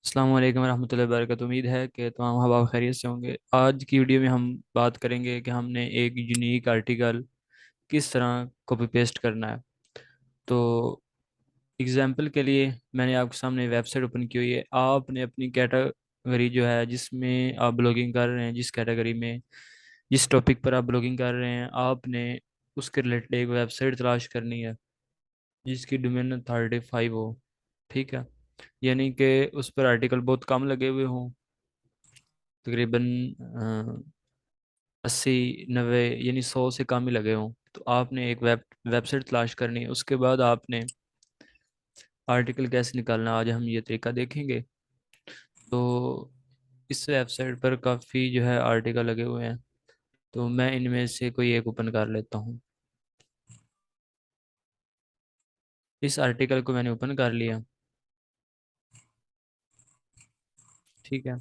अस्सलाम वालेकुम रहमतुल्लाहि व बरकातहू। उम्मीद है कि तमाम हवा खैरियत से होंगे। आज की वीडियो में हम बात करेंगे कि हमने एक यूनिक आर्टिकल किस तरह कॉपी पेस्ट करना है। तो एग्जांपल के लिए मैंने आपके सामने वेबसाइट ओपन की हुई है। आपने अपनी कैटेगरी जो है जिसमें आप ब्लॉगिंग कर रहे हैं, जिस कैटेगरी में जिस टॉपिक पर आप ब्लॉगिंग कर रहे हैं, आपने उसके रिलेटेड एक वेबसाइट तलाश करनी है जिसकी डोमेन अथॉरिटी 5 हो। ठीक है, यानी कि उस पर आर्टिकल बहुत कम लगे हुए हों, तकरीबन 80 90 यानी 100 से कम ही लगे हों। तो आपने एक वेबसाइट तलाश करनी है। उसके बाद आपने आर्टिकल कैसे निकालना, आज हम ये तरीका देखेंगे। तो इस वेबसाइट पर काफ़ी जो है आर्टिकल लगे हुए हैं, तो मैं इनमें से कोई एक ओपन कर लेता हूँ। इस आर्टिकल को मैंने ओपन कर लिया। ठीक है,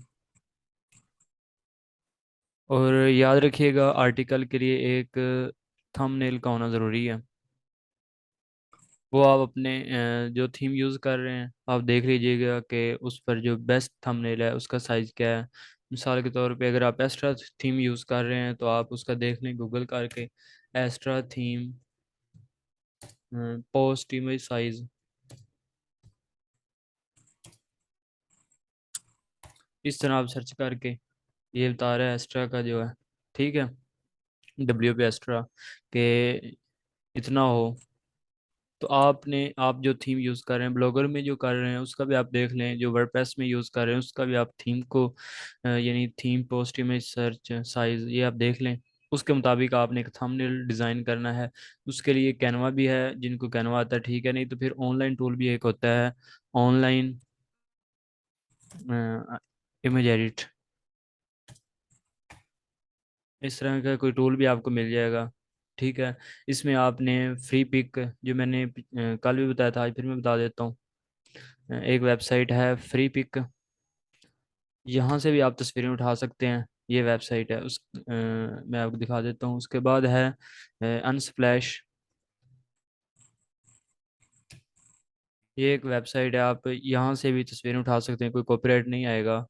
और याद रखिएगा आर्टिकल के लिए एक थंबनेल का होना ज़रूरी है। वो आप अपने जो थीम यूज़ कर रहे हैं आप देख लीजिएगा कि उस पर जो बेस्ट थंबनेल है उसका साइज़ क्या है। मिसाल के तौर पे अगर आप एक्स्ट्रा थीम यूज़ कर रहे हैं तो आप उसका देख लें गूगल करके, extra theme post image size. इस तरह आप सर्च करके ये बता रहा है एक्स्ट्रा का जो है। ठीक है, डब्ल्यू पे एक्स्ट्रा के इतना हो। तो आप जो थीम यूज़ कर रहे हैं, ब्लॉगर में जो कर रहे हैं उसका भी आप देख लें, जो वर्डप्रेस में यूज़ कर रहे हैं उसका भी आप थीम को यानी theme post image search size ये आप देख लें। उसके मुताबिक आपने एक थंबनेल डिज़ाइन करना है। उसके लिए कैनवा भी है, जिनको कैनवा आता है ठीक है, नहीं तो फिर ऑनलाइन टूल भी एक होता है, ऑनलाइन इमेज एडिट। इस तरह का कोई टूल भी आपको मिल जाएगा। ठीक है, इसमें आपने फ्री पिक जो मैंने कल भी बताया था, आज फिर मैं बता देता हूँ। एक वेबसाइट है फ्री पिक, यहाँ से भी आप तस्वीरें उठा सकते हैं। ये वेबसाइट है मैं आपको दिखा देता हूँ। उसके बाद है अनस्प्लैश। ये एक वेबसाइट है, आप यहाँ से भी तस्वीरें उठा सकते हैं, कोई कॉपीराइट नहीं आएगा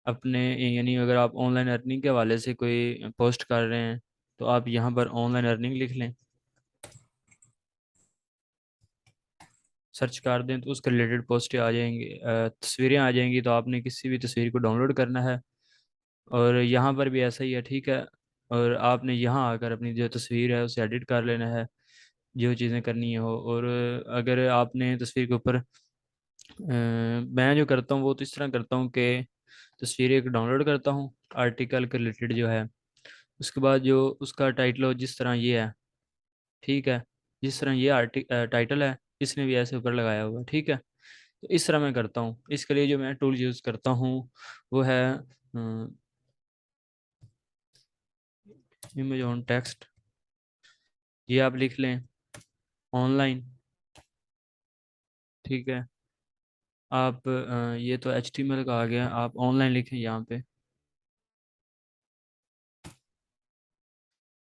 अपने। यानी अगर आप ऑनलाइन अर्निंग के हवाले से कोई पोस्ट कर रहे हैं तो आप यहाँ पर ऑनलाइन अर्निंग लिख लें, सर्च कर दें तो उसके रिलेटेड पोस्टें आ जाएंगी, तस्वीरें आ जाएंगी। तो आपने किसी भी तस्वीर को डाउनलोड करना है और यहाँ पर भी ऐसा ही है। ठीक है, और आपने यहाँ आकर अपनी जो तस्वीर है उसे एडिट कर लेना है, जो चीज़ें करनी हो। और अगर आपने तस्वीर के ऊपर मैं जो करता हूँ वो तो इस तरह करता हूँ कि तस्वीर एक डाउनलोड करता हूँ आर्टिकल के रिलेटेड जो है। उसके बाद जो उसका टाइटल हो, जिस तरह ये है, ठीक है, जिस तरह ये टाइटल है इसने भी ऐसे ऊपर लगाया हुआ है। ठीक है, तो इस तरह मैं करता हूँ। इसके लिए जो मैं टूल यूज़ करता हूँ वो है इमेज ऑन टेक्स्ट। ये आप लिख लें ऑनलाइन। ठीक है, आप ये तो HTML का आ गया, आप ऑनलाइन लिखें यहाँ पे।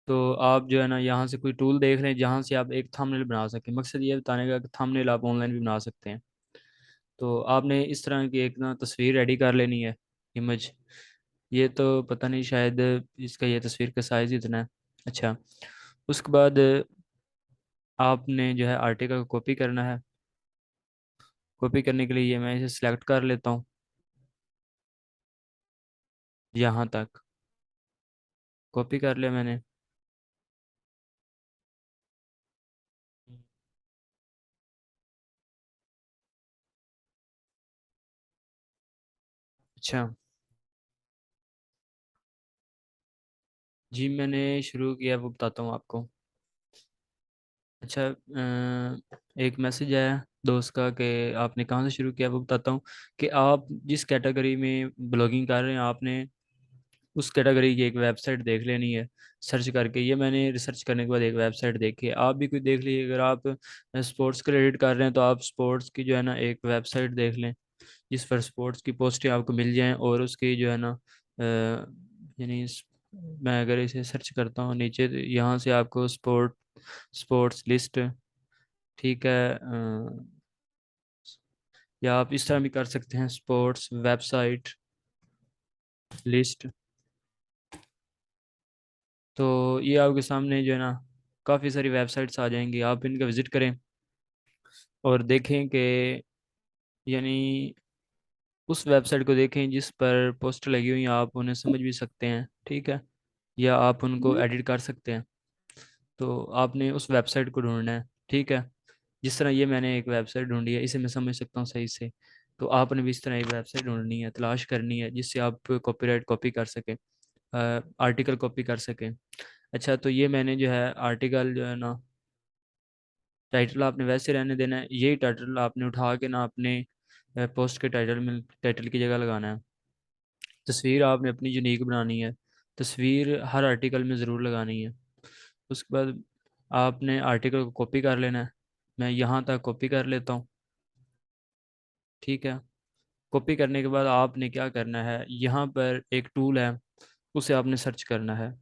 तो आप जो है ना यहाँ से कोई टूल देख लें जहाँ से आप एक थंबनेल बना सकें। मकसद ये बताने का कि थंबनेल आप ऑनलाइन भी बना सकते हैं। तो आपने इस तरह की एक ना तस्वीर रेडी कर लेनी है, इमेज। ये तो पता नहीं, शायद इसका ये तस्वीर का साइज़ इतना है। अच्छा, उसके बाद आपने जो है आर्टिकल को कॉपी करना है। कॉपी करने के लिए ये मैं इसे सिलेक्ट कर लेता हूँ यहाँ तक। कॉपी कर लिया मैंने। अच्छा जी, मैंने शुरू किया वो बताता हूँ आपको। अच्छा, एक मैसेज आया दोस्त का कि आपने कहाँ से शुरू किया, वो बताता हूँ। कि आप जिस कैटेगरी में ब्लॉगिंग कर रहे हैं आपने उस कैटेगरी की एक वेबसाइट देख लेनी है सर्च करके। ये मैंने रिसर्च करने के बाद एक वेबसाइट देखी है, आप भी कोई देख लीजिए। अगर आप स्पोर्ट्स के रिलेटेड कर रहे हैं तो आप स्पोर्ट्स की जो है ना एक वेबसाइट देख लें जिस पर स्पोर्ट्स की पोस्टें आपको मिल जाएं। और उसकी जो है ना यानी मैं अगर इसे सर्च करता हूँ नीचे तो यहाँ से आपको स्पोर्ट्स लिस्ट, ठीक है, या आप इस तरह भी कर सकते हैं, स्पोर्ट्स वेबसाइट लिस्ट। तो ये आपके सामने जो है ना काफ़ी सारी वेबसाइट्स आ जाएंगी, आप इनका विज़िट करें और देखें कि यानी उस वेबसाइट को देखें जिस पर पोस्टर लगी हुई हैं, आप उन्हें समझ भी सकते हैं, ठीक है, या आप उनको हम्म। एडिट कर सकते हैं। तो आपने उस वेबसाइट को ढूंढना है, ठीक है। जिस तरह ये मैंने एक वेबसाइट ढूंढी है, इसे मैं समझ सकता हूँ सही से। तो आपने भी इस तरह एक वेबसाइट ढूंढनी है, तलाश करनी है, जिससे आप कॉपीराइट कॉपी कर सकें, आर्टिकल कॉपी कर सकें। अच्छा, तो ये मैंने जो है आर्टिकल जो है ना, टाइटल आपने वैसे रहने देना है, यही टाइटल आपने उठा के ना अपने पोस्ट के टाइटल में, टाइटल की जगह लगाना है। तस्वीर आपने अपनी यूनिक बनानी है, तस्वीर हर आर्टिकल में ज़रूर लगानी है। उसके बाद आपने आर्टिकल को कॉपी कर लेना है। मैं यहाँ तक कॉपी कर लेता हूँ, ठीक है। कॉपी करने के बाद आपने क्या करना है, यहाँ पर एक टूल है, उसे आपने सर्च करना है।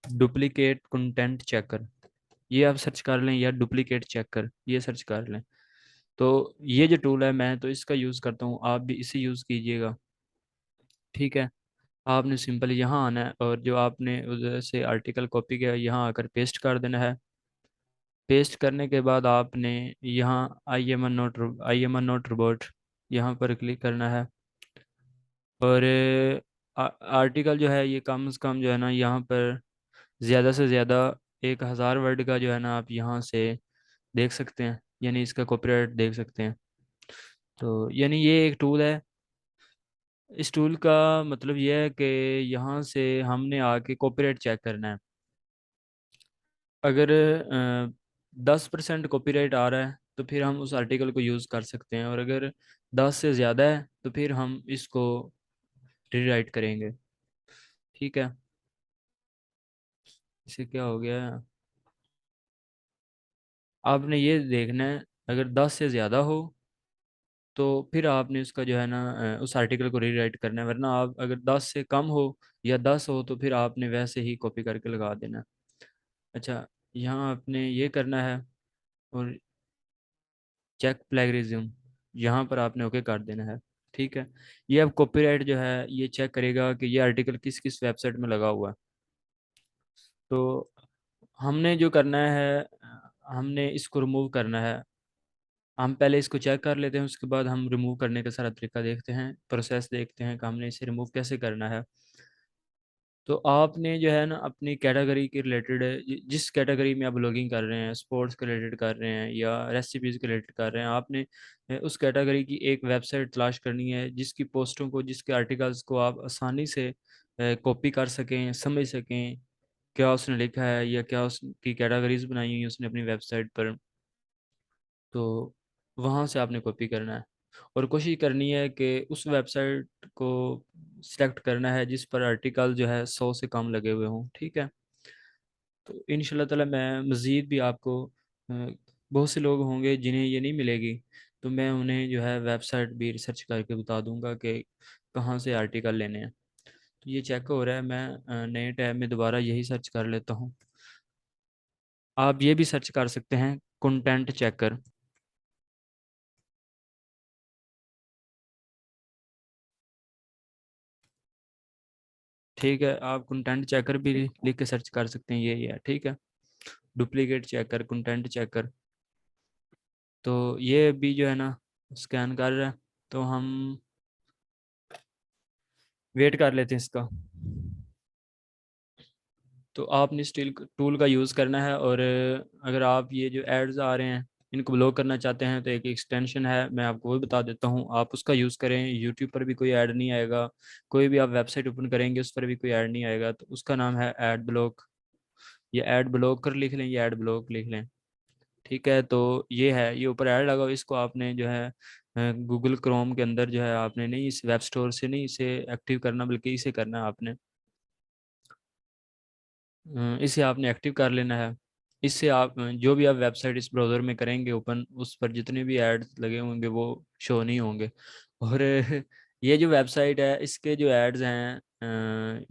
डुप्लीकेट कंटेंट चेकर, ये आप सर्च कर लें, या डुप्लीकेट चेकर ये सर्च कर लें। तो ये जो टूल है, मैं तो इसका यूज़ करता हूँ, आप भी इसे यूज़ कीजिएगा, ठीक है। आपने सिंपल यहाँ आना है और जो आपने उधर से आर्टिकल कॉपी किया यहाँ आकर पेस्ट कर देना है। पेस्ट करने के बाद आपने यहाँ आई एम नॉट रोबोट यहाँ पर क्लिक करना है। और आर्टिकल जो है ये कम से कम जो है ना यहाँ पर ज़्यादा से ज़्यादा 1,000 वर्ड का जो है ना आप यहाँ से देख सकते हैं, यानी इसका कॉपीराइट देख सकते हैं। तो यानी ये एक टूल है। इस टूल का मतलब ये है कि यहाँ से हमने आके कॉपीराइट चेक करना है। अगर 10% कॉपीराइट आ रहा है तो फिर हम उस आर्टिकल को यूज़ कर सकते हैं, और अगर 10 से ज़्यादा है तो फिर हम इसको रीराइट करेंगे, ठीक है। इसे क्या हो गया है, आपने ये देखना है, अगर 10 से ज़्यादा हो तो फिर आपने उसका जो है ना उस आर्टिकल को रीराइट करना है, वरना आप अगर 10 से कम हो या 10 हो तो फिर आपने वैसे ही कॉपी करके लगा देना है। अच्छा, यहाँ आपने ये करना है, और चेक प्लेगरिज्म यहाँ पर आपने ओके कर देना है, ठीक है। ये अब कॉपीराइट जो है ये चेक करेगा कि ये आर्टिकल किस किस वेबसाइट में लगा हुआ है। तो हमने जो करना है, हमने इसको रिमूव करना है। हम पहले इसको चेक कर लेते हैं, उसके बाद हम रिमूव करने का सारा तरीका देखते हैं, प्रोसेस देखते हैं कि हमने इसे रिमूव कैसे करना है। तो आपने जो है ना अपनी कैटेगरी के रिलेटेड, जिस कैटेगरी में आप ब्लॉगिंग कर रहे हैं, स्पोर्ट्स के रिलेटेड कर रहे हैं या रेसिपीज़ के रिलेटेड कर रहे हैं, आपने उस कैटेगरी की एक वेबसाइट तलाश करनी है जिसकी पोस्टों को, जिसके आर्टिकल्स को आप आसानी से कॉपी कर सकें, समझ सकें क्या उसने लिखा है या क्या उसकी कैटेगरीज बनाई हुई हैं उसने अपनी वेबसाइट पर। तो वहाँ से आपने कॉपी करना है, और कोशिश करनी है कि उस वेबसाइट को सिलेक्ट करना है जिस पर आर्टिकल जो है 100 से कम लगे हुए हों, ठीक है। तो इंशाल्लाह ताला मैं मज़ीद भी आपको बहुत से लोग होंगे जिन्हें ये नहीं मिलेगी, तो मैं उन्हें जो है वेबसाइट भी रिसर्च करके बता दूंगा कि कहाँ से आर्टिकल लेने हैं। तो ये चेक हो रहा है, मैं नए टैब में दोबारा यही सर्च कर लेता हूँ। आप ये भी सर्च कर सकते हैं, कंटेंट चेकर, ठीक है। आप कंटेंट चेकर भी लिख के सर्च कर सकते हैं, ये है, ठीक है। Duplicate checker, content checker. तो ये भी जो है ना स्कैन कर रहा है, तो हम वेट कर लेते हैं इसका। तो आपने इस टूल का यूज़ करना है, और अगर आप ये जो एड्स आ रहे हैं इनको ब्लॉक करना चाहते हैं तो एक एक्सटेंशन है, मैं आपको वो भी बता देता हूँ, आप उसका यूज़ करें। यूट्यूब पर भी कोई ऐड नहीं आएगा, कोई भी आप वेबसाइट ओपन करेंगे उस पर भी कोई ऐड नहीं आएगा, तो उसका नाम है ऐड ब्लॉक। ये ऐड ब्लॉक कर लिख लें, ये ऐड ब्लॉक लिख लें, ठीक है। तो ये है, ये ऊपर ऐड लगा हुआ, इसको आपने जो है गूगल क्रोम के अंदर जो है आपने नहीं, इस वेब स्टोर से नहीं इसे एक्टिव करना, बल्कि इसे करना है आपने, इसे आपने एक्टिव कर लेना है। इससे आप जो भी आप वेबसाइट इस ब्राउज़र में करेंगे ओपन, उस पर जितने भी एड्स लगे होंगे वो शो नहीं होंगे। और ये जो वेबसाइट है इसके जो एड्स हैं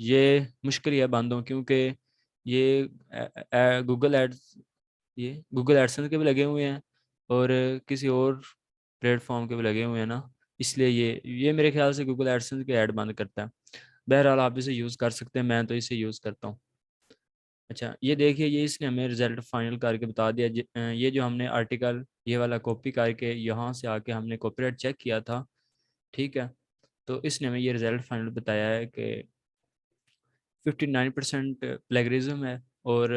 ये मुश्किल है बंद हो, क्योंकि ये गूगल एड्स, ये गूगल एडसेंस के भी लगे हुए हैं और किसी और प्लेटफॉर्म के भी लगे हुए हैं ना, इसलिए ये मेरे ख्याल से गूगल एडसेंस के ऐड बंद करता है। बहरहाल आप इसे यूज़ कर सकते हैं, मैं तो इसे यूज़ करता हूँ। अच्छा ये देखिए, ये इसने हमें रिजल्ट फाइनल करके बता दिया। ये जो हमने आर्टिकल ये वाला कॉपी करके यहाँ से आके हमने कॉपीराइट चेक किया था, ठीक है, तो इसने हमें ये रिजल्ट फाइनल बताया है कि 59% प्लेगरिज्म है और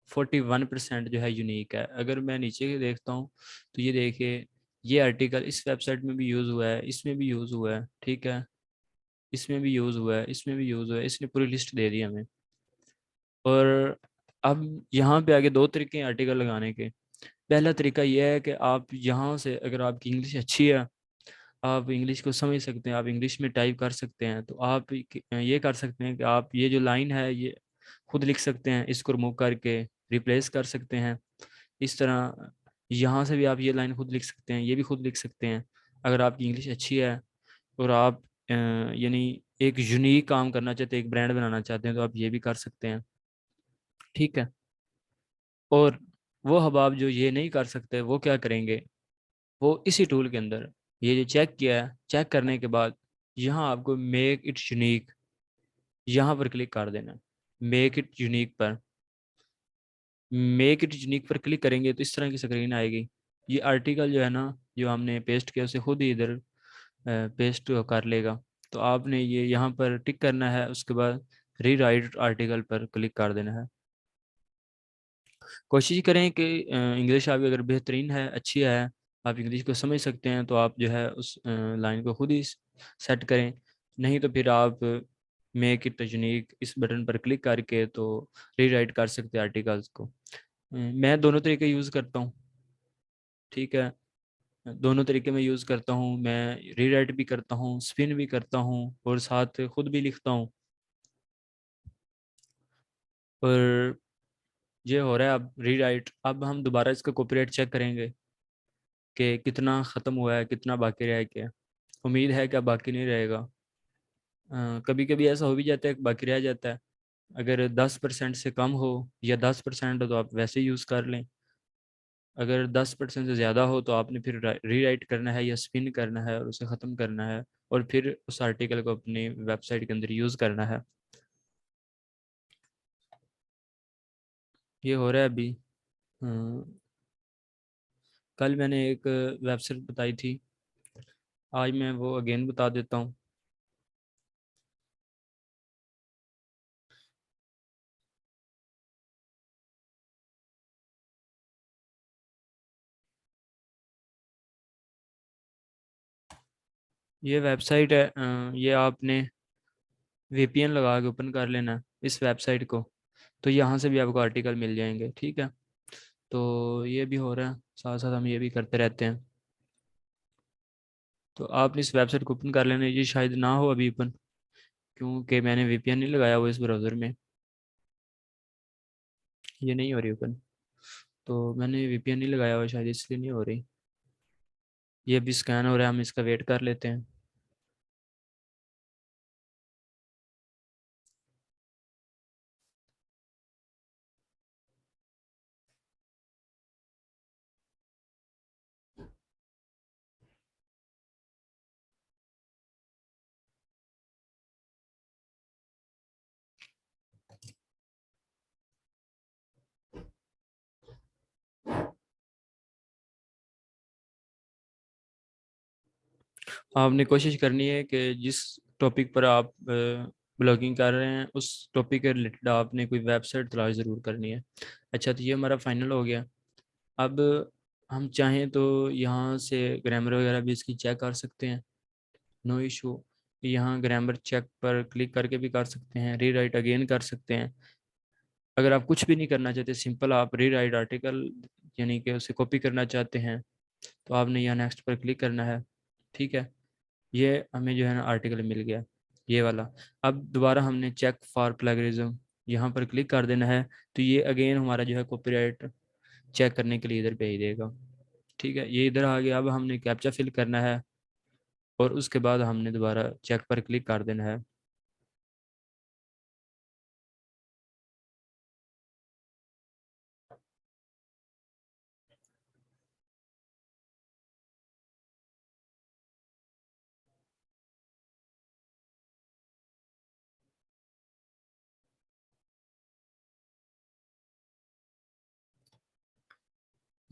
41% जो है यूनिक है। अगर मैं नीचे के देखता हूँ तो ये देखिए, ये आर्टिकल इस वेबसाइट में भी यूज़ हुआ है, इसमें भी यूज़ हुआ है, ठीक है, इसमें भी यूज़ हुआ है, इसमें भी यूज़ हुआ है, इसने पूरी लिस्ट दे दी हमें। और अब यहाँ पे आगे दो तरीके हैं आर्टिकल लगाने के। पहला तरीका यह है कि आप यहाँ से, अगर आपकी इंग्लिश अच्छी है, आप इंग्लिश को समझ सकते हैं, आप इंग्लिश में टाइप कर सकते हैं, तो आप ये कर सकते हैं कि आप ये जो लाइन है ये खुद लिख सकते हैं, इसको रिमूव करके रिप्लेस कर सकते हैं। इस तरह यहाँ से भी आप ये लाइन खुद लिख सकते हैं, ये भी खुद लिख सकते हैं। अगर आपकी इंग्लिश अच्छी है और आप यानी एक यूनिक काम करना चाहते हैं, एक ब्रांड बनाना चाहते हैं, तो आप ये भी कर सकते हैं, ठीक है। और वो हबाब जो ये नहीं कर सकते, वो क्या करेंगे, वो इसी टूल के अंदर ये जो चेक किया है, चेक करने के बाद यहाँ आपको मेक इट यूनिक, यहाँ पर क्लिक कर देना। मेक इट यूनिक पर, मेक इट यूनिक पर क्लिक करेंगे तो इस तरह की स्क्रीन आएगी। ये आर्टिकल जो है ना, जो हमने पेस्ट किया उसे खुद ही इधर पेस्ट कर लेगा। तो आपने ये यहाँ पर टिक करना है, उसके बाद रीराइट आर्टिकल पर क्लिक कर देना है। कोशिश करें कि इंग्लिश आपकी अगर बेहतरीन है, अच्छी है, आप इंग्लिश को समझ सकते हैं, तो आप जो है उस लाइन को खुद ही सेट करें। नहीं तो फिर आप मेक इट यूनिक इस बटन पर क्लिक करके तो रीराइट कर सकते हैं आर्टिकल्स को। मैं दोनों तरीके यूज़ करता हूँ, ठीक है, दोनों तरीके में यूज़ करता हूँ। मैं रीराइट भी करता हूँ, स्पिन भी करता हूँ और साथ खुद भी लिखता हूँ। और ये हो रहा है अब रीराइट। अब हम दोबारा इसका कॉपीराइट चेक करेंगे कि कितना ख़त्म हुआ है, कितना बाकी रह गया। उम्मीद है कि अब बाकी नहीं रहेगा। कभी कभी ऐसा हो भी जाता है कि बाकी रह जाता है। अगर 10% से कम हो या 10% हो तो आप वैसे यूज़ कर लें। अगर 10% से ज़्यादा हो तो आपने फिर रीराइट करना है या स्पिन करना है और उसे ख़त्म करना है, और फिर उस आर्टिकल को अपनी वेबसाइट के अंदर यूज़ करना है। ये हो रहा है अभी। कल मैंने एक वेबसाइट बताई थी, आज मैं वो अगेन बता देता हूँ। ये वेबसाइट है, ये आपने वीपीएन लगा के ओपन कर लेना इस वेबसाइट को, तो यहाँ से भी आपको आर्टिकल मिल जाएंगे, ठीक है। तो ये भी हो रहा है, साथ साथ हम ये भी करते रहते हैं। तो आपने इस वेबसाइट को ओपन कर लेना, ये शायद ना हो अभी ओपन, क्योंकि मैंने वीपीएन नहीं लगाया हुआ इस ब्राउज़र में। ये नहीं हो रही ओपन, तो मैंने वीपीएन नहीं लगाया हुआ, शायद इसलिए नहीं हो रही। ये भी स्कैन हो रहा है, हम इसका वेट कर लेते हैं। आपने कोशिश करनी है कि जिस टॉपिक पर आप ब्लॉगिंग कर रहे हैं उस टॉपिक के रिलेटेड आपने कोई वेबसाइट तलाश ज़रूर करनी है। अच्छा, तो ये हमारा फाइनल हो गया। अब हम चाहें तो यहाँ से ग्रामर वगैरह भी इसकी चेक कर सकते हैं, नो इशू। यहाँ ग्रामर चेक पर क्लिक करके भी कर सकते हैं, रीराइट अगेन कर सकते हैं। अगर आप कुछ भी नहीं करना चाहते, सिंपल आप रीराइट आर्टिकल यानी कि उसे कॉपी करना चाहते हैं, तो आपने यहाँ नेक्स्ट पर क्लिक करना है, ठीक है। ये हमें जो है ना आर्टिकल मिल गया, ये वाला। अब दोबारा हमने चेक फॉर प्लेगरिज्म यहाँ पर क्लिक कर देना है, तो ये अगेन हमारा जो है कॉपीराइट चेक करने के लिए इधर भेज देगा, ठीक है। ये इधर आ गया। अब हमने कैप्चा फिल करना है और उसके बाद हमने दोबारा चेक पर क्लिक कर देना है।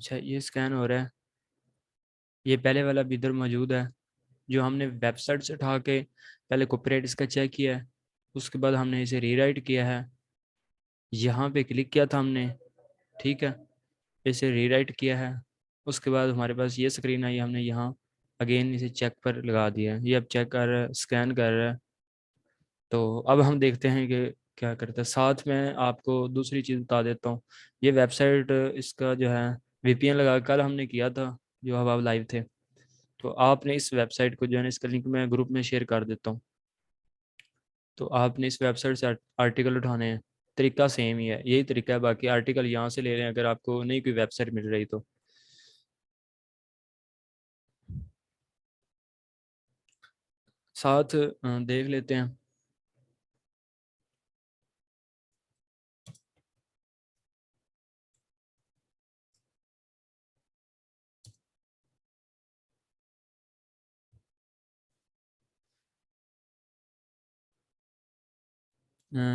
अच्छा, ये स्कैन हो रहा है। ये पहले वाला भी इधर मौजूद है, जो हमने वेबसाइट से उठा के पहले कॉपीराइट इसका चेक किया है, उसके बाद हमने इसे रीराइट किया है। यहाँ पे क्लिक किया था हमने, ठीक है, इसे रीराइट किया है। उसके बाद हमारे पास ये स्क्रीन आई, हमने यहाँ अगेन इसे चेक पर लगा दिया है। ये अब चेक कर रहा है, स्कैन कर रहा है। तो अब हम देखते हैं कि क्या करता है। साथ में आपको दूसरी चीज़ बता देता हूँ। ये वेबसाइट इसका जो है वीपीएन लगा कल हमने किया था, जो अब आप लाइव थे। तो आपने इस वेबसाइट को जो है ना, इसका लिंक मैं ग्रुप में शेयर कर देता हूँ। तो आपने इस वेबसाइट से आर्टिकल उठाने हैं। तरीका सेम ही है, यही तरीका है। बाकी आर्टिकल यहाँ से ले रहे हैं अगर आपको नहीं कोई वेबसाइट मिल रही तो। साथ देख लेते हैं।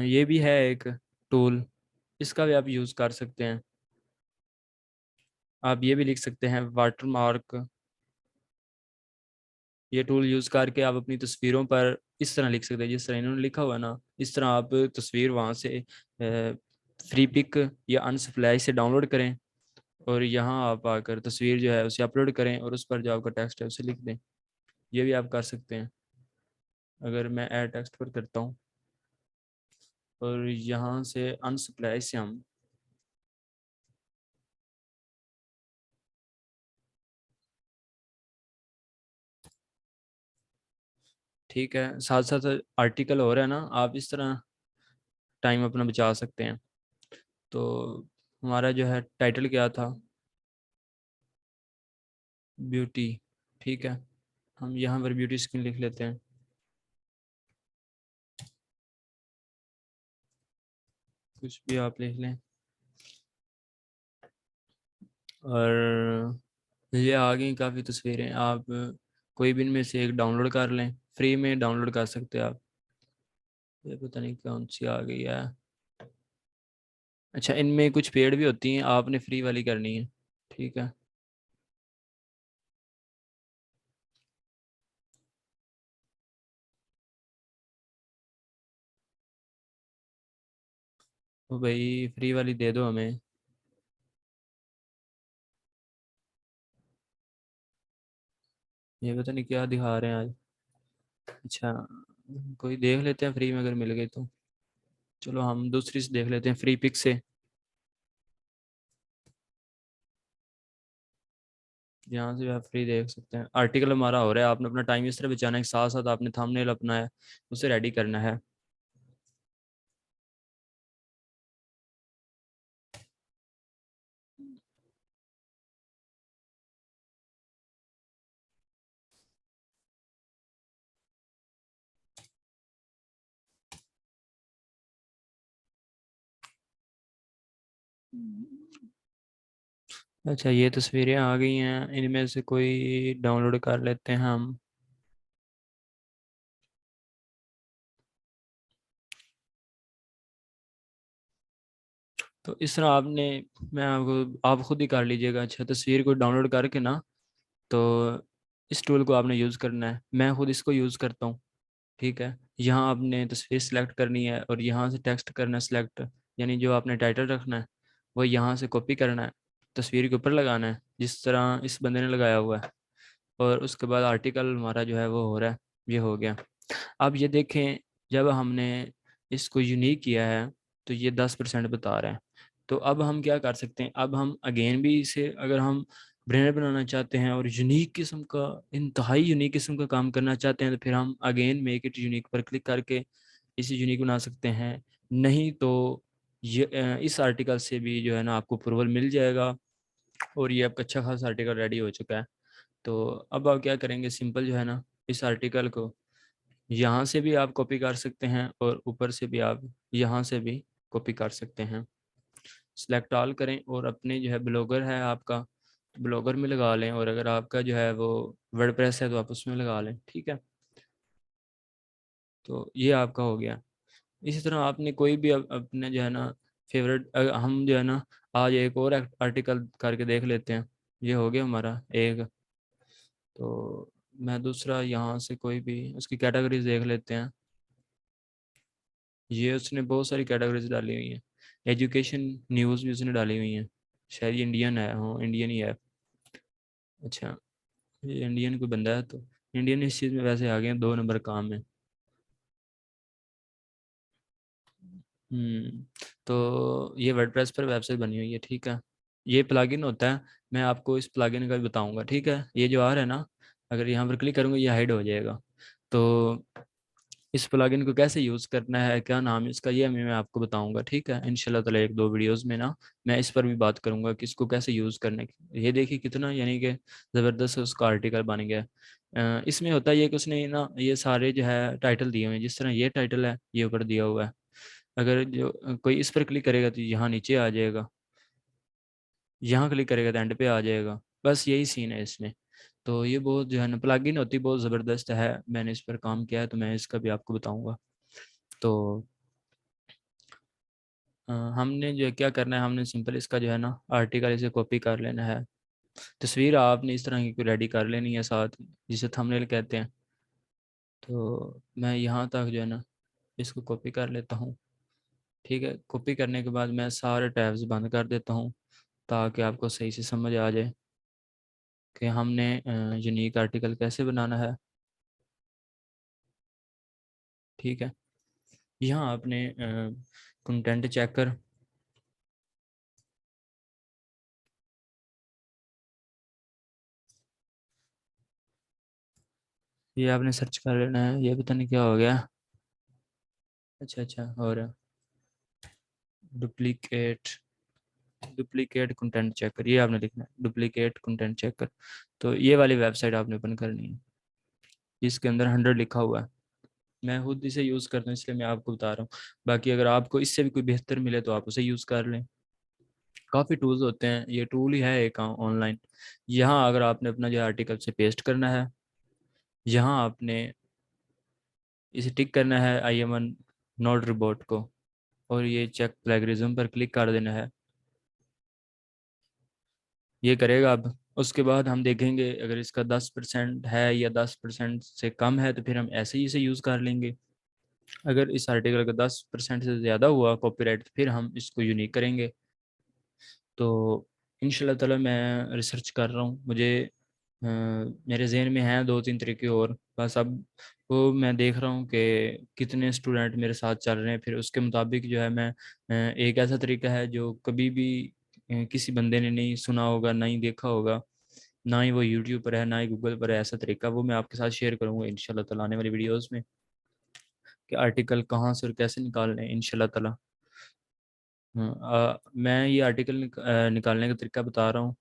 ये भी है एक टूल, इसका भी आप यूज़ कर सकते हैं। आप ये भी लिख सकते हैं वाटर मार्क। ये टूल यूज़ करके आप अपनी तस्वीरों पर इस तरह लिख सकते हैं जिस तरह इन्होंने लिखा हुआ है ना। इस तरह आप तस्वीर वहाँ से फ्री पिक या अनसप्लाई से डाउनलोड करें, और यहाँ आप आकर तस्वीर जो है उसे अपलोड करें, और उस पर जो आपका टेक्स्ट है उसे लिख दें। ये भी आप कर सकते हैं। अगर मैं ऐड टेक्स्ट पर करता हूँ और यहाँ से अनसप्लाई से हम, ठीक है, साथ साथ आर्टिकल हो रहा है ना, आप इस तरह टाइम अपना बचा सकते हैं। तो हमारा जो है टाइटल क्या था, ब्यूटी, ठीक है। हम यहाँ पर ब्यूटी स्किन लिख लेते हैं। कुछ भी आप लिख लें। और ये आ गई काफ़ी तस्वीरें। आप कोई भी इनमें से एक डाउनलोड कर लें, फ्री में डाउनलोड कर सकते हैं आप। ये पता नहीं कौन सी आ गई है। अच्छा, इनमें कुछ पेड भी होती हैं, आपने फ्री वाली करनी है, ठीक है। तो भाई फ्री वाली दे दो हमें। ये पता नहीं क्या दिखा रहे हैं आज। अच्छा, कोई देख लेते हैं फ्री में अगर मिल गई तो। चलो हम दूसरी से देख लेते हैं, फ्री पिक से। यहाँ से आप फ्री देख सकते हैं। आर्टिकल हमारा हो रहा है, आपने अपना टाइम इस तरह बचाना है कि साथ साथ आपने थंबनेल अपना है उसे रेडी करना है। अच्छा, ये तस्वीरें आ गई हैं, इनमें से कोई डाउनलोड कर लेते हैं हम। तो इस तरह आपने, मैं आपको, आप खुद ही कर लीजिएगा। अच्छा, तस्वीर को डाउनलोड करके ना, तो इस टूल को आपने यूज़ करना है। मैं खुद इसको यूज़ करता हूँ, ठीक है। यहाँ आपने तस्वीर सेलेक्ट करनी है और यहाँ से टेक्स्ट करना है सेलेक्ट, यानी जो आपने टाइटल रखना है वो यहाँ से कॉपी करना है, तस्वीर के ऊपर लगाना है जिस तरह इस बंदे ने लगाया हुआ है। और उसके बाद आर्टिकल हमारा जो है वो हो रहा है, ये हो गया। अब ये देखें, जब हमने इसको यूनिक किया है तो ये 10% बता रहा है। तो अब हम क्या कर सकते हैं, अब हम अगेन भी इसे, अगर हम ब्रांड बनाना चाहते हैं और यूनिक किस्म का, इंतहाई यूनिक किस्म का काम करना चाहते हैं, तो फिर हम अगेन मेक इट यूनिक पर क्लिक करके इसे यूनिक बना सकते हैं। नहीं तो ये इस आर्टिकल से भी जो है ना आपको अप्रूवल मिल जाएगा, और ये आपका अच्छा खासा आर्टिकल रेडी हो चुका है। तो अब आप क्या करेंगे, सिंपल जो है ना, इस आर्टिकल को यहाँ से भी आप कॉपी कर सकते हैं और ऊपर से भी आप यहाँ से भी कॉपी कर सकते हैं। सिलेक्ट ऑल करें और अपने जो है ब्लॉगर है आपका, तो ब्लॉगर में लगा लें, और अगर आपका जो है वो वर्डप्रेस है तो आप उसमें लगा लें, ठीक है। तो ये आपका हो गया। इसी तरह आपने कोई भी अपने जो है ना फेवरेट हम जो है ना, आज एक और आर्टिकल करके देख लेते हैं। ये हो गया हमारा एक। तो मैं दूसरा यहाँ से कोई भी उसकी कैटेगरीज देख लेते हैं। ये उसने बहुत सारी कैटेगरीज डाली हुई हैं। एजुकेशन न्यूज़ भी उसने डाली हुई हैं। शायद ये इंडियन है, हाँ इंडियन ही है। अच्छा, ये इंडियन कोई बंदा है तो। इंडियन इस चीज़ में वैसे आ गए हैं, 2 नंबर काम है। हम्म। तो ये वर्डप्रेस पर वेबसाइट बनी हुई है, ठीक है। ये प्लगइन होता है। मैं आपको इस प्लगइन का भी बताऊंगा, ठीक है। ये जो आ रहा है ना, अगर यहाँ पर क्लिक करूंगा ये हाइड हो जाएगा। तो इस प्लगइन को कैसे यूज़ करना है, क्या नाम है इसका, ये मैं आपको बताऊंगा, ठीक है। इंशाल्लाह ताला एक दो वीडियोस में ना मैं इस पर भी बात करूंगा कि इसको कैसे यूज़ करने की। ये देखिए कितना यानी कि ज़बरदस्त उसका आर्टिकल बन गया है। इसमें होता है ये कि उसने ना ये सारे जो है टाइटल दिए हुए हैं। जिस तरह ये टाइटल है ये ऊपर दिया हुआ है। अगर जो कोई इस पर क्लिक करेगा तो यहाँ नीचे आ जाएगा। यहाँ क्लिक करेगा तो एंड पे आ जाएगा। बस यही सीन है इसमें। तो ये बहुत जो है ना प्लगइन होती बहुत ज़बरदस्त है। मैंने इस पर काम किया है तो मैं इसका भी आपको बताऊंगा। तो हमने जो है क्या करना है, हमने सिंपल इसका जो है ना आर्टिकल इसे कॉपी कर लेना है। तस्वीर आपने इस तरह की रेडी कर लेनी है साथ, जिसे थंबनेल कहते हैं। तो मैं यहाँ तक जो है ना इसको कॉपी कर लेता हूँ। ठीक है, कॉपी करने के बाद मैं सारे टैब्स बंद कर देता हूँ ताकि आपको सही से समझ आ जाए कि हमने यूनिक आर्टिकल कैसे बनाना है। ठीक है, यहाँ आपने कंटेंट चेकर, ये आपने सर्च कर लेना है। ये पता नहीं क्या हो गया। अच्छा अच्छा, और डुप्लीकेट, डुप्लीकेट कंटेंट चेकर, ये आपने लिखना है डुप्लीकेट कंटेंट चेकर। तो ये वाली वेबसाइट आपने ओपन करनी है। इसके अंदर 100 लिखा हुआ है। मैं खुद इसे यूज़ करता हूँ इसलिए मैं आपको बता रहा हूँ। बाकी अगर आपको इससे भी कोई बेहतर मिले तो आप उसे यूज़ कर लें। काफ़ी टूल्स होते हैं, ये टूल ही है एक ऑनलाइन। यहाँ अगर आपने अपना जो आर्टिकल से पेस्ट करना है, यहाँ आपने इसे टिक करना है आई एम नॉट रिबोट को, और ये चेक प्लेगरिज्म पर क्लिक कर देना है। ये करेगा अब। उसके बाद हम देखेंगे अगर इसका 10% है या 10% से कम है तो फिर हम ऐसे ही इसे यूज़ कर लेंगे। अगर इस आर्टिकल का 10% से ज़्यादा हुआ कॉपीराइट तो फिर हम इसको यूनिक करेंगे। तो इंशाल्लाह ताला मैं रिसर्च कर रहा हूँ। मुझे मेरे जहन में हैं 2-3 तरीके और, बस अब वो मैं देख रहा हूँ कि कितने स्टूडेंट मेरे साथ चल रहे हैं, फिर उसके मुताबिक जो है मैं एक ऐसा तरीका है जो कभी भी किसी बंदे ने नहीं सुना होगा, ना ही देखा होगा, ना ही वो यूट्यूब पर है, ना ही गूगल पर है, ऐसा तरीका वो मैं आपके साथ शेयर करूँगा इंशाल्लाह ताला आने वाली वीडियोज़ में, कि आर्टिकल कहाँ से और कैसे निकालने हैं इंशाल्लाह ताला। मैं ये आर्टिकल निकालने का तरीका बता रहा हूँ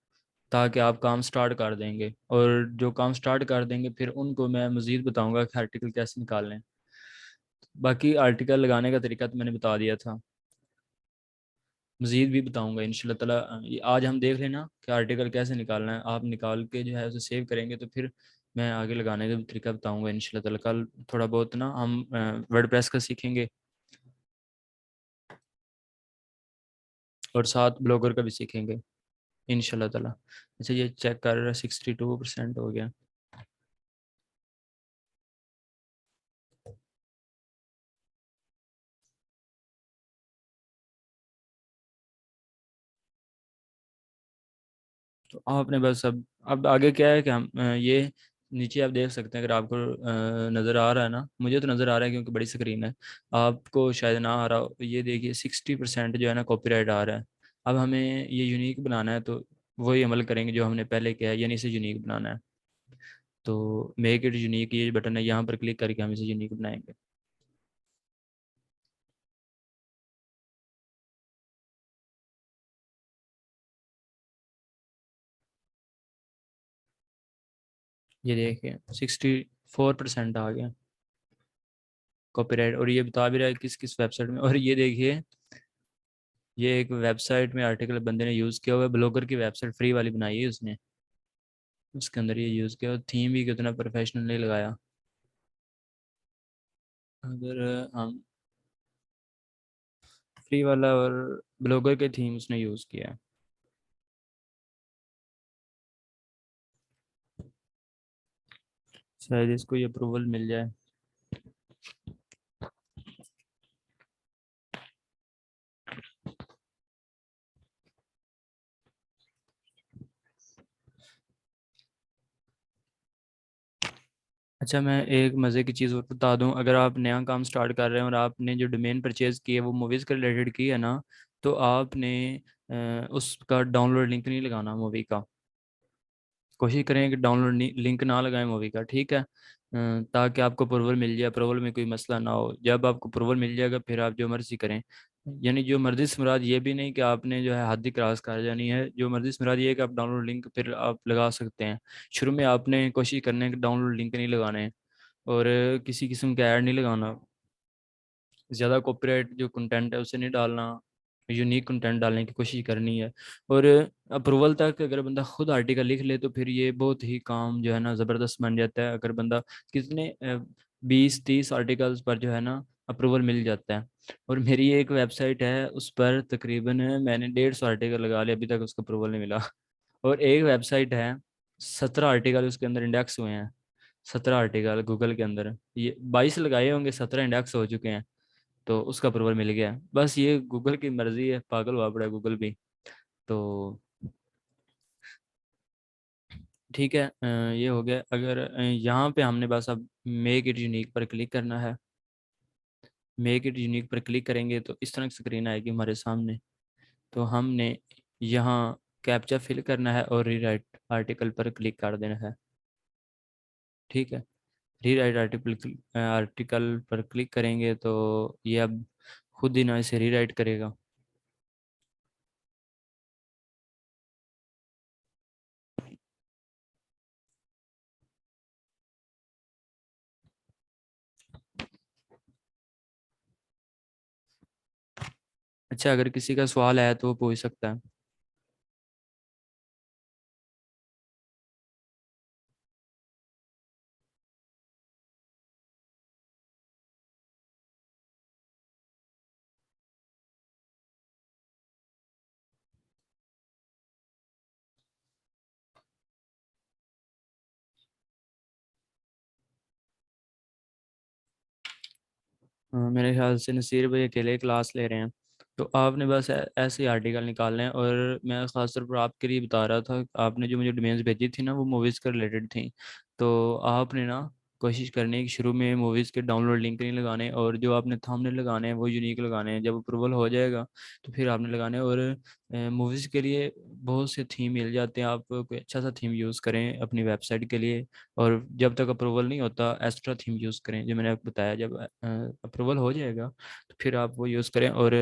ताकि आप काम स्टार्ट कर देंगे, और जो काम स्टार्ट कर देंगे फिर उनको मैं मज़ीद बताऊंगा कि आर्टिकल कैसे निकालने हैं। बाकी आर्टिकल लगाने का तरीका तो मैंने बता दिया था, मज़ीद भी बताऊंगा इंशाल्लाह ताला। ये आज हम देख लेना कि आर्टिकल कैसे निकालना है, आप निकाल के जो है उसे सेव करेंगे तो फिर मैं आगे लगाने का भी तरीका बताऊंगा इंशाल्लाह ताला। कल थोड़ा बहुत ना हम वर्डप्रेस का सीखेंगे और साथ ब्लॉगर का भी सीखेंगे इंशाल्लाह ताला। अच्छा, ये चेक कर रहा है 62% हो गया। तो आपने बस अब आगे क्या है कि हम ये नीचे आप देख सकते हैं, अगर आपको नज़र आ रहा है ना, मुझे तो नज़र आ रहा है क्योंकि बड़ी स्क्रीन है, आपको शायद ना आ रहा हो। ये देखिए 60% जो है ना कॉपीराइट आ रहा है। अब हमें ये यूनिक बनाना है तो वही अमल करेंगे जो हमने पहले किया है, यानी इसे यूनिक बनाना है। तो मेक इट यूनिक ये बटन है, यहाँ पर क्लिक करके हम इसे यूनिक बनाएंगे। ये देखिए 64% आ गया कॉपीराइट, और ये बता भी रहा है किस किस वेबसाइट में। और ये देखिए ये एक वेबसाइट में आर्टिकल बंदे ने यूज़ किया हुआ है, ब्लॉगर की वेबसाइट फ्री वाली बनाई है उसने, उसके अंदर ये यूज़ किया, और थीम भी कितना प्रोफेशनल नहीं लगाया। अगर हम फ्री वाला और ब्लॉगर के थीम उसने यूज़ किया है। शायद इसको ये अप्रूवल मिल जाए। अच्छा, मैं एक मज़े की चीज़ और बता दूं, अगर आप नया काम स्टार्ट कर रहे हैं और आपने जो डोमेन परचेज़ की है वो मूवीज़ के रिलेटेड की है ना, तो आपने उसका डाउनलोड लिंक नहीं लगाना मूवी का। कोशिश करें कि डाउनलोड लिंक ना लगाएं मूवी का, ठीक है। ताकि आपको अप्रूवल मिल जाए, अप्रूवल में कोई मसला ना हो। जब आपको अप्रूवल मिल जाएगा फिर आप जो मर्ज़ी करें। यानी जो मर्ज़ी से मुराद ये भी नहीं कि आपने जो है हद ही क्रॉस कर जानी है। जो मर्ज़ी से मुराद ये है कि आप डाउनलोड लिंक फिर आप लगा सकते हैं। शुरू में आपने कोशिश करने कि डाउनलोड लिंक नहीं लगाने हैं, और किसी किस्म का ऐड नहीं लगाना, ज़्यादा कॉपीराइट जो कंटेंट है उसे नहीं डालना, यूनिक कंटेंट डालने की कोशिश करनी है। और अप्रूवल तक अगर बंदा खुद आर्टिकल लिख ले तो फिर ये बहुत ही काम जो है ना ज़बरदस्त बन जाता है। अगर बंदा कितने 20-30 आर्टिकल्स पर जो है ना अप्रूवल मिल जाता है। और मेरी एक वेबसाइट है उस पर तकरीबन मैंने 150 आर्टिकल लगा लिया, अभी तक उसका अप्रूवल नहीं मिला। और एक वेबसाइट है, 17 आर्टिकल उसके अंदर इंडेक्स हुए हैं। 17 आर्टिकल गूगल के अंदर, ये 22 लगाए होंगे, 17 इंडेक्स हो चुके हैं। तो उसका अप्रूवल मिल गया। बस ये गूगल की मर्जी है, पागल हुआ पड़ा है गूगल भी। तो ठीक है, ये हो गया। अगर यहाँ पे हमने बस अब मेक इट यूनिक पर क्लिक करना है। मेक इट यूनिक पर क्लिक करेंगे तो इस तरह की स्क्रीन आएगी हमारे सामने। तो हमने यहाँ कैप्चा फिल करना है और रीराइट आर्टिकल पर क्लिक कर देना है, ठीक है। रीराइट आर्टिकल आर्टिकल पर क्लिक करेंगे तो ये अब खुद ही ना इसे रीराइट करेगा। अच्छा, अगर किसी का सवाल है तो वो पूछ सकता है। मेरे ख्याल से नसीर भाई अकेले क्लास ले रहे हैं। तो आपने बस ऐसे ही आर्टिकल निकालने हैं। और मैं ख़ास तौर पर आपके लिए बता रहा था, आपने जो मुझे डोमेन्स भेजी थी ना वो मूवीज़ के रिलेटेड थी। तो आपने ना कोशिश करनी है कि शुरू में मूवीज़ के डाउनलोड लिंक नहीं लगाने, और जो आपने थंबनेल लगाने हैं वो यूनिक लगाने हैं। जब अप्रूवल हो जाएगा तो फिर आपने लगाने हैं। और मूवीज़ के लिए बहुत से थीम मिल जाते हैं, आप कोई अच्छा सा थीम यूज़ करें अपनी वेबसाइट के लिए। और जब तक अप्रूवल नहीं होता एक्स्ट्रा थीम यूज़ करें, जो मैंने आपको बताया। जब अप्रूवल हो जाएगा तो फिर आप वो यूज़ करें। और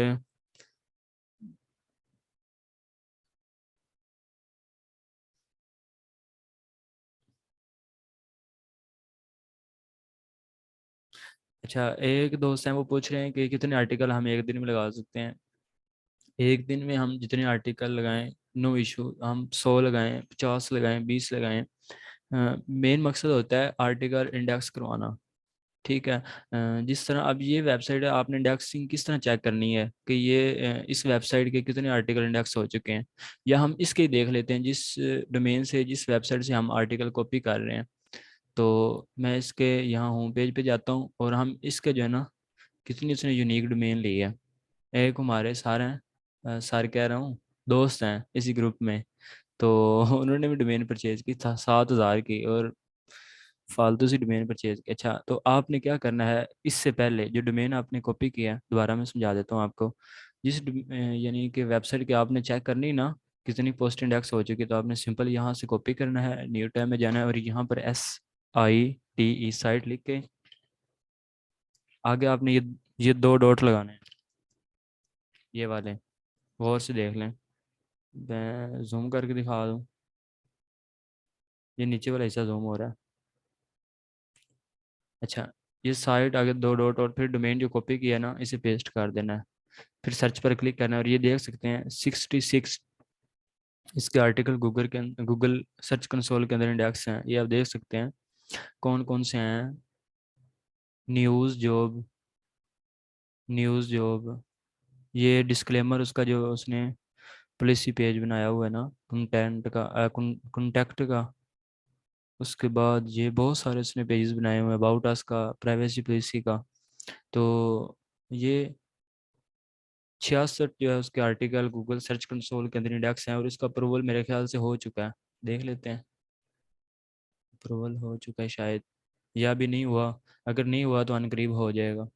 अच्छा, एक दोस्त हैं वो पूछ रहे हैं कि कितने आर्टिकल हम एक दिन में लगा सकते हैं। एक दिन में हम जितने आर्टिकल लगाएं, नो इशू। हम 100 लगाएं, 50 लगाएं, 20 लगाएं। मेन मकसद होता है आर्टिकल इंडेक्स करवाना, ठीक है। जिस तरह अब ये वेबसाइट है, आपने इंडेक्सिंग किस तरह चेक करनी है कि ये इस वेबसाइट के कितने आर्टिकल इंडेक्स हो चुके हैं। या हम इसके ही देख लेते हैं, जिस डोमेन से, जिस वेबसाइट से हम आर्टिकल कॉपी कर रहे हैं। तो मैं इसके यहाँ होम पेज पे जाता हूँ और हम इसके जो है ना कितनी उसने यूनिक डोमेन ली है। एक हमारे सर हैं, सर कह रहा हूँ, दोस्त हैं इसी ग्रुप में। तो उन्होंने भी डोमेन परचेज की था 7,000 की, और फालतू सी डोमेन परचेज की। अच्छा, तो आपने क्या करना है, इससे पहले जो डोमेन आपने कॉपी किया है, दोबारा मैं समझा देता हूँ आपको। यानी कि वेबसाइट की आपने चेक करनी ना कितनी पोस्ट इंडेक्स हो चुकी, तो आपने सिंपल यहाँ से कॉपी करना है, न्यू टैब में जाना है और यहाँ पर SITE साइट लिख के आगे आपने ये दो डॉट लगाने हैं, ये वाले। गौर से देख लें, मैं जूम करके दिखा दूँ। ये नीचे वाला हिस्सा जूम हो रहा है। अच्छा, ये साइट आगे दो डॉट और फिर डोमेन जो कॉपी किया है ना इसे पेस्ट कर देना है। फिर सर्च पर क्लिक करना है और ये देख सकते हैं 66 इसके आर्टिकल गूगल सर्च कंसोल के अंदर इंडेक्स हैं। ये आप देख सकते हैं कौन कौन से हैं। न्यूज़ जॉब, न्यूज़ जॉब, ये डिस्क्लेमर उसका जो उसने पॉलिसी पेज बनाया हुआ है ना, कंटेक्ट का। उसके बाद ये बहुत सारे उसने पेजेस बनाए हुए हैं, अबाउट अस का, प्राइवेसी पॉलिसी का। तो ये 66 जो है उसके आर्टिकल गूगल सर्च कंसोल के अंदर इंडेक्स हैं, और इसका अप्रूवल मेरे ख्याल से हो चुका है। देख लेते हैं, अप्रूवल हो चुका है शायद, या भी नहीं हुआ। अगर नहीं हुआ तो अनकरीब हो जाएगा,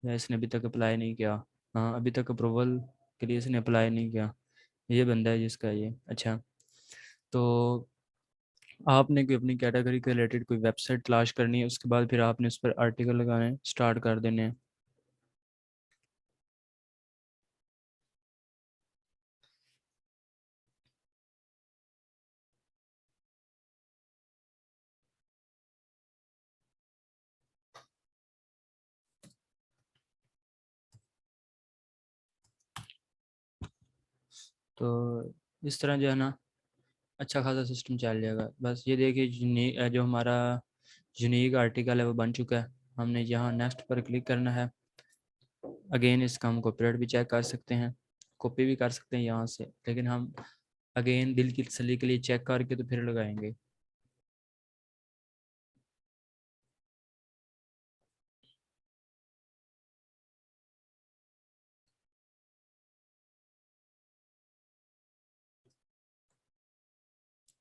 या इसने अभी तक अप्लाई नहीं किया। हाँ, अभी तक अप्रूवल के लिए इसने अप्लाई नहीं किया। ये बंदा है जिसका ये। अच्छा, तो आपने कोई अपनी कैटेगरी के रिलेटेड कोई वेबसाइट तलाश करनी है, उसके बाद फिर आपने उस पर आर्टिकल लगाने स्टार्ट कर देने हैं। तो इस तरह जो है ना, अच्छा खासा सिस्टम चल जाएगा। बस ये देखिए, जो हमारा यूनिक आर्टिकल है वो बन चुका है। हमने यहाँ नेक्स्ट पर क्लिक करना है। अगेन इसका हम कॉपीराइट भी चेक कर सकते हैं, कॉपी भी कर सकते हैं यहाँ से, लेकिन हम अगेन दिल की तसल्ली के लिए चेक करके तो फिर लगाएंगे।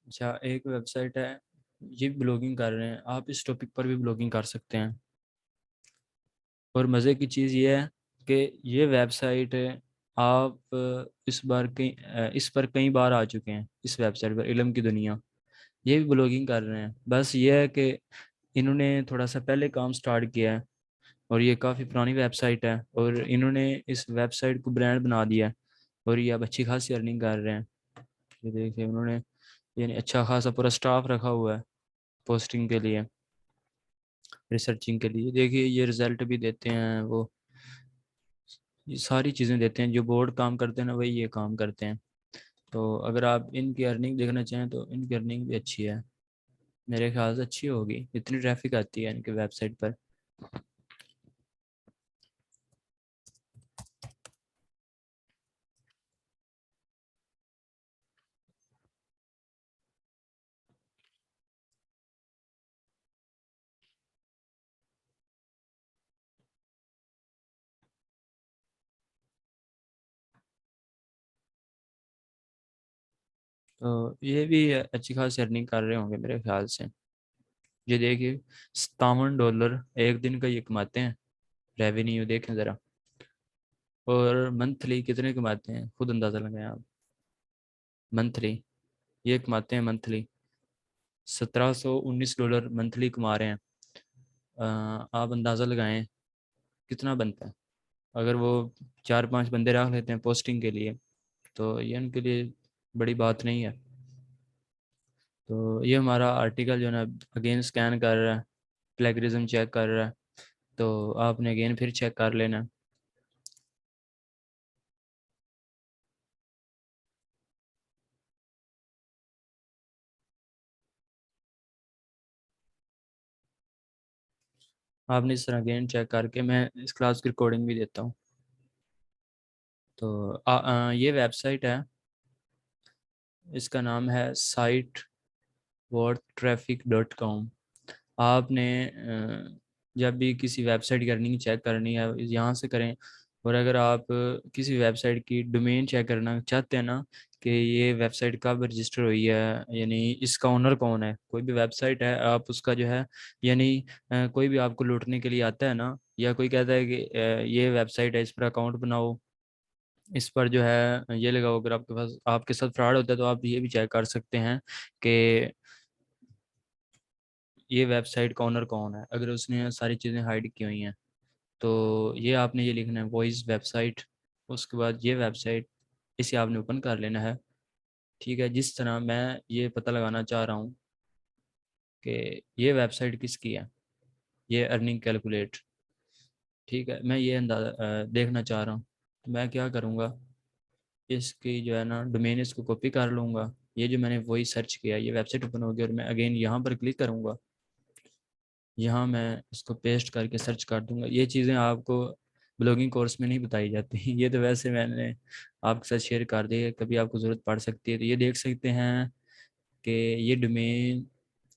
अच्छा, एक वेबसाइट है, ये ब्लॉगिंग कर रहे हैं, आप इस टॉपिक पर भी ब्लॉगिंग कर सकते हैं। और मज़े की चीज़ ये है कि ये वेबसाइट है, आप इस पर कई बार आ चुके हैं, इस वेबसाइट पर इल्म की दुनिया। ये भी ब्लॉगिंग कर रहे हैं, बस ये है कि इन्होंने थोड़ा सा पहले काम स्टार्ट किया है, और ये काफ़ी पुरानी वेबसाइट है, और इन्होंने इस वेबसाइट को ब्रांड बना दिया है, और ये अब अच्छी खासी अर्निंग कर रहे हैं। ये देखिए, उन्होंने यानी अच्छा खासा पूरा स्टाफ रखा हुआ है पोस्टिंग के लिए, रिसर्चिंग के लिए। देखिए, ये रिज़ल्ट भी देते हैं वो, ये सारी चीज़ें देते हैं। जो बोर्ड काम करते हैं ना, वही ये काम करते हैं। तो अगर आप इनकी अर्निंग देखना चाहें तो इनकी अर्निंग भी अच्छी है, मेरे ख्याल से अच्छी होगी, इतनी ट्रैफिक आती है इनके वेबसाइट पर। तो ये भी अच्छी खासी अर्निंग कर रहे होंगे मेरे ख्याल से। ये देखिए, $57 एक दिन का ये कमाते हैं, रेवेन्यू देखें ज़रा। और मंथली कितने कमाते हैं खुद अंदाज़ा लगाएं आप। मंथली ये कमाते हैं, मंथली $1719 मंथली कमा रहे हैं। आप अंदाज़ा लगाएं कितना बनता है। अगर वो 4-5 बंदे रख लेते हैं पोस्टिंग के लिए, तो ये उनके लिए बड़ी बात नहीं है। तो ये हमारा आर्टिकल जो है ना, अगेन स्कैन कर रहा है, प्लेगरिज्म चेक कर रहा है। तो आपने अगेन फिर चेक कर लेना है। आपने इस तरह अगेन चेक करके, मैं इस क्लास की रिकॉर्डिंग भी देता हूँ। तो ये वेबसाइट है, इसका नाम है साइट wordtraffic.com। आपने जब भी किसी वेबसाइट की अर्निंग चेक करनी है, यहाँ से करें। और अगर आप किसी वेबसाइट की डोमेन चेक करना चाहते हैं ना, कि ये वेबसाइट कब रजिस्टर हुई है, यानी इसका ओनर कौन है, कोई भी वेबसाइट है आप उसका जो है, यानी कोई भी आपको लूटने के लिए आता है ना, या कोई कहता है कि ये वेबसाइट है, इस पर अकाउंट बनाओ, इस पर जो है ये लगाओ, अगर आपके पास आपके साथ फ्रॉड होता है तो आप ये भी चेक कर सकते हैं कि ये वेबसाइट का ओनर कौन है, अगर उसने सारी चीज़ें हाइड की हुई हैं। तो ये आपने ये लिखना है, वॉइस वेबसाइट। उसके बाद ये वेबसाइट, इसे आपने ओपन कर लेना है। ठीक है, जिस तरह मैं ये पता लगाना चाह रहा हूँ कि ये वेबसाइट किसकी है, ये अर्निंग कैलकुलेट। ठीक है, मैं ये अंदाज़ा देखना चाह रहा हूँ, तो मैं क्या करूँगा, इसकी जो है ना डोमेन, इसको कॉपी कर लूँगा। ये जो मैंने वही सर्च किया, ये वेबसाइट ओपन होगी, और मैं अगेन यहाँ पर क्लिक करूँगा। यहाँ मैं इसको पेस्ट करके सर्च कर दूंगा। ये चीज़ें आपको ब्लॉगिंग कोर्स में नहीं बताई जाती। ये तो वैसे मैंने आपके साथ शेयर कर दी है, कभी आपको ज़रूरत पड़ सकती है तो ये देख सकते हैं कि ये डोमेन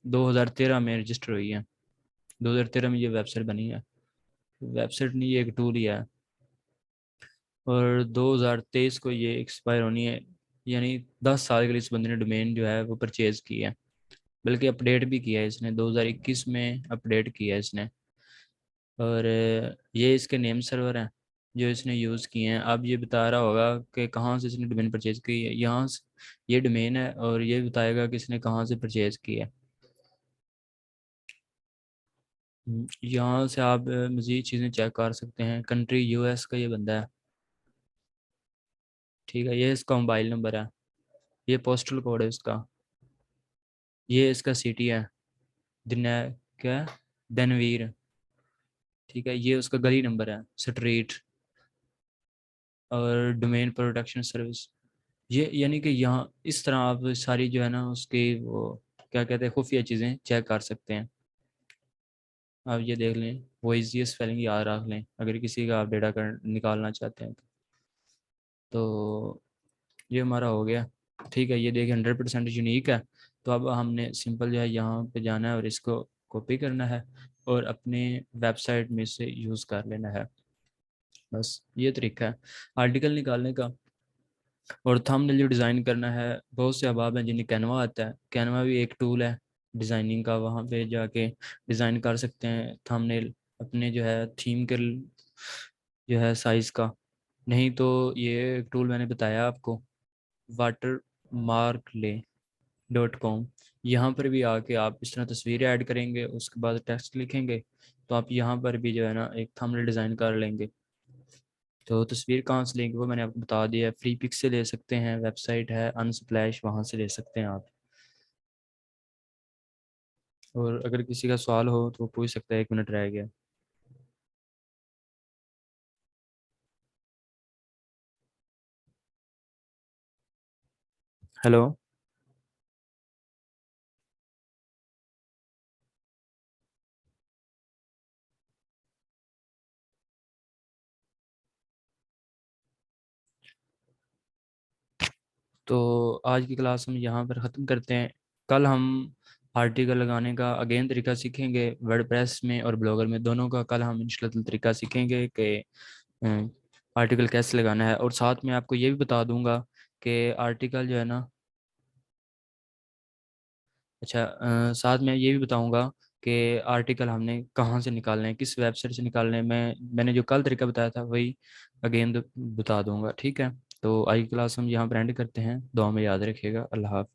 2013 में रजिस्टर हुई है। 2013 में ये वेबसाइट बनी है। वेबसाइट नहीं, ये एक टूल ही है। और 2023 को ये एक्सपायर होनी है, यानी 10 साल के लिए इस बंदे ने डोमेन जो है वो परचेज़ की है। बल्कि अपडेट भी किया है इसने, 2021 में अपडेट किया है इसने। और ये इसके नेम सर्वर हैं जो इसने यूज़ किए हैं। अब ये बता रहा होगा कि कहाँ से इसने डोमेन परचेज़ की है। यहाँ से ये डोमेन है और ये बताएगा कि इसने कहाँ से परचेज़ की है। यहाँ से आप मज़ीद चीज़ें चेक कर सकते हैं। कंट्री यूएस का ये बंदा है, ठीक है। ये इसका मोबाइल नंबर है, ये पोस्टल कोड है इसका, ये इसका सिटी है, दिन क्या है, धनवीर, ठीक है। ये उसका गली नंबर है, स्ट्रीट। और डोमेन प्रोटेक्शन सर्विस, ये यानी कि यहाँ इस तरह आप सारी जो है ना उसकी वो क्या कहते हैं खुफिया चीज़ें चेक कर सकते हैं। आप ये देख लें, वो इजी स्पेलिंग याद रख लें अगर किसी का आप डेटा कर निकालना चाहते हैं तो ये हमारा हो गया, ठीक है। ये देखिए 100% यूनिक है। तो अब हमने सिंपल जो है यहाँ पे जाना है और इसको कॉपी करना है और अपने वेबसाइट में से यूज़ कर लेना है। बस ये तरीका है आर्टिकल निकालने का। और थंबनेल जो डिज़ाइन करना है, बहुत से अहबाब हैं जिन्हें कैनवा आता है। कैनवा भी एक टूल है डिज़ाइनिंग का, वहाँ पे जाके डिज़ाइन कर सकते हैं थंबनेल अपने जो है थीम के जो है साइज़ का। नहीं तो ये एक टूल मैंने बताया आपको, watermarkle.com, यहाँ पर भी आके आप इस तरह तस्वीरें ऐड करेंगे, उसके बाद टेक्स्ट लिखेंगे, तो आप यहाँ पर भी जो है ना एक थंबनेल डिज़ाइन कर लेंगे। तो तस्वीर कहाँ से लेंगे वो मैंने आपको बता दिया है। फ्री पिक से ले सकते हैं, वेबसाइट है अनस्प्लैश, वहाँ से ले सकते हैं आप। और अगर किसी का सवाल हो तो वो पूछ सकता है, 1 मिनट रह गया। हेलो। तो आज की क्लास हम यहाँ पर ख़त्म करते हैं। कल हम आर्टिकल लगाने का अगेन तरीका सीखेंगे, वर्डप्रेस में और ब्लॉगर में दोनों का। कल हम इंशाल्लाह तरीका सीखेंगे कि आर्टिकल कैसे लगाना है। और साथ में आपको ये भी बता दूंगा कि आर्टिकल जो है ना, अच्छा साथ में ये भी बताऊंगा कि आर्टिकल हमने कहाँ से निकालने हैं, किस वेबसाइट से निकालने हैं। मैंने जो कल तरीका बताया था वही अगेन बता दूंगा, ठीक है। तो आज की क्लास हम यहाँ पर एंड करते हैं। दुआ में याद रखिएगा। अल्लाह हाफिज़।